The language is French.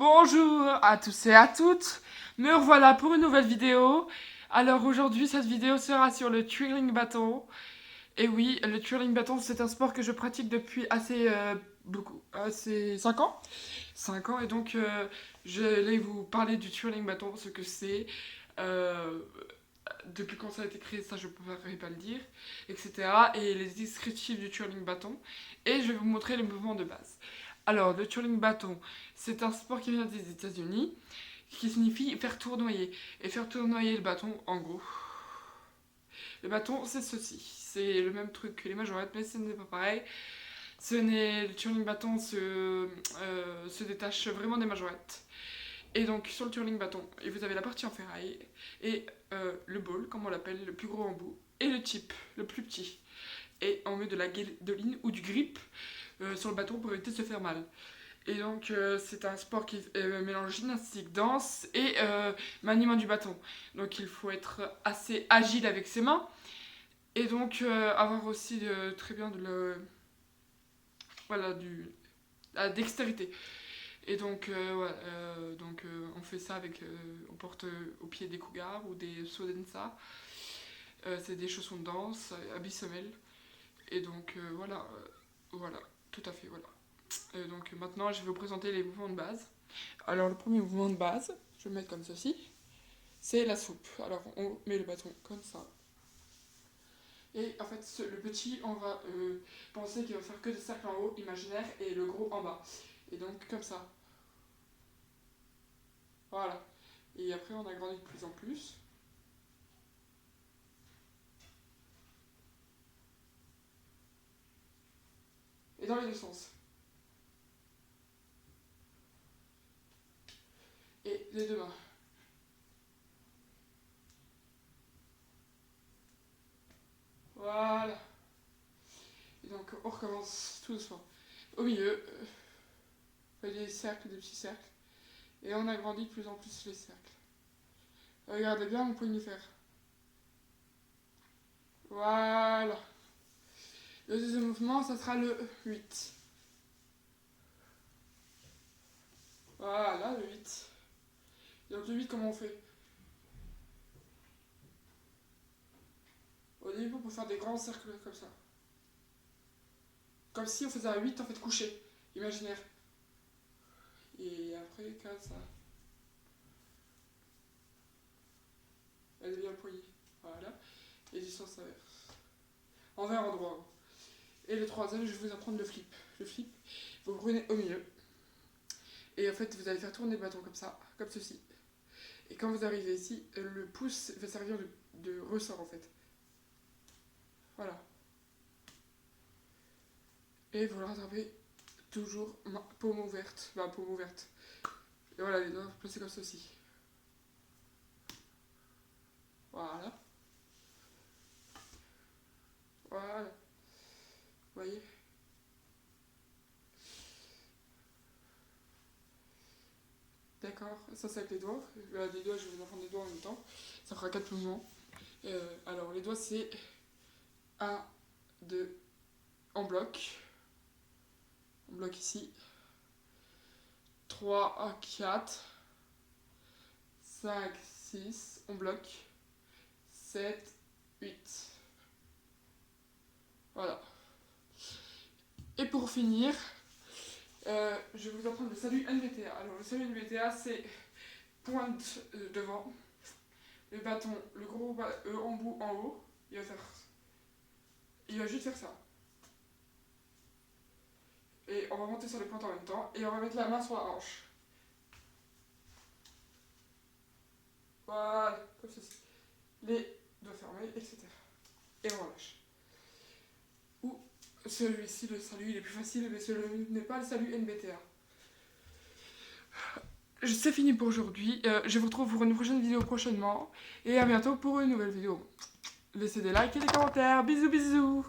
Bonjour à tous et à toutes, me revoilà pour une nouvelle vidéo. Alors aujourd'hui cette vidéo sera sur le twirling bâton. Et oui, le twirling bâton c'est un sport que je pratique depuis assez 5 ans. 5 ans et donc je vais vous parler du twirling bâton, ce que c'est, euh, depuis quand ça a été créé, ça je ne pourrais pas le dire, etc. Et les descriptifs du twirling bâton. Et je vais vous montrer les mouvements de base. Alors, le twirling bâton, c'est un sport qui vient des États-Unis, qui signifie faire tournoyer. Et faire tournoyer le bâton, en gros. Le bâton, c'est ceci. C'est le même truc que les majorettes, mais ce n'est pas pareil. Le twirling bâton se détache vraiment des majorettes. Et donc, sur le twirling bâton, et vous avez la partie en ferraille, et le ball, comme on l'appelle, le plus gros embout, et le chip, le plus petit. Et on met de la guédoline ou du grip sur le bâton pour éviter de se faire mal. Et donc c'est un sport qui mélange gymnastique, danse et maniement du bâton. Donc il faut être assez agile avec ses mains et donc avoir aussi très bien la dextérité. Et donc, on fait ça on porte au pied des cougars ou des sodensa. C'est des chaussons de danse, habits semelles. Et donc voilà, tout à fait, voilà. Donc maintenant, je vais vous présenter les mouvements de base. Alors le premier mouvement de base, je vais le mettre comme ceci, c'est la soupe. Alors on met le bâton comme ça. Et en fait, le petit, on va penser qu'il va faire que des cercles en haut, imaginaires, et le gros en bas. Et donc comme ça. Voilà. Et après, on agrandit de plus en plus. Et dans les deux sens. Et les deux mains. Voilà. Et donc on recommence tout doucement. Au milieu, on fait des cercles, des petits cercles. Et on agrandit de plus en plus les cercles. Regardez bien mon poignet fer. Voilà. Le deuxième mouvement, ça sera le 8. Voilà, le 8. Donc le 8, comment on fait? Au début, on peut faire des grands cercles comme ça. Comme si on faisait un 8 en fait couché, imaginaire. Et après, comme ça. Elle devient le poignet. Voilà. Et du sens inverse. Envers, endroit. Et le troisième, je vais vous apprendre le flip. Le flip, vous prenez au milieu. Et en fait, vous allez faire tourner le bâton comme ça, comme ceci. Et quand vous arrivez ici, le pouce va servir de ressort en fait. Voilà. Et vous le rattrapez toujours paume ouverte. Enfin, paume ouverte. Et voilà, les doigts placés comme ceci. Voilà. Voilà. Vous voyez? D'accord. Ça, c'est avec les doigts. Les doigts, je vais vous apprendre les doigts en même temps. Ça fera 4 mouvements. Alors, les doigts, c'est 1, 2, en bloc. En bloc ici. 3, 4, 5, 6, on bloque. 7, 8. Voilà. Et pour finir, je vais vous apprendre le salut NVTA. Alors le salut NVTA, c'est pointe devant, le bâton, le gros embout en haut, il va juste faire ça. Et on va monter sur les pointes en même temps, et on va mettre la main sur la hanche. Voilà, comme ceci. Les doigts fermés, etc. Et on relâche. Ou celui-ci, le salut, il est plus facile, mais ce n'est pas le salut NBTA. C'est fini pour aujourd'hui. Je vous retrouve pour une prochaine vidéo prochainement. Et à bientôt pour une nouvelle vidéo. Laissez des likes et des commentaires. Bisous bisous.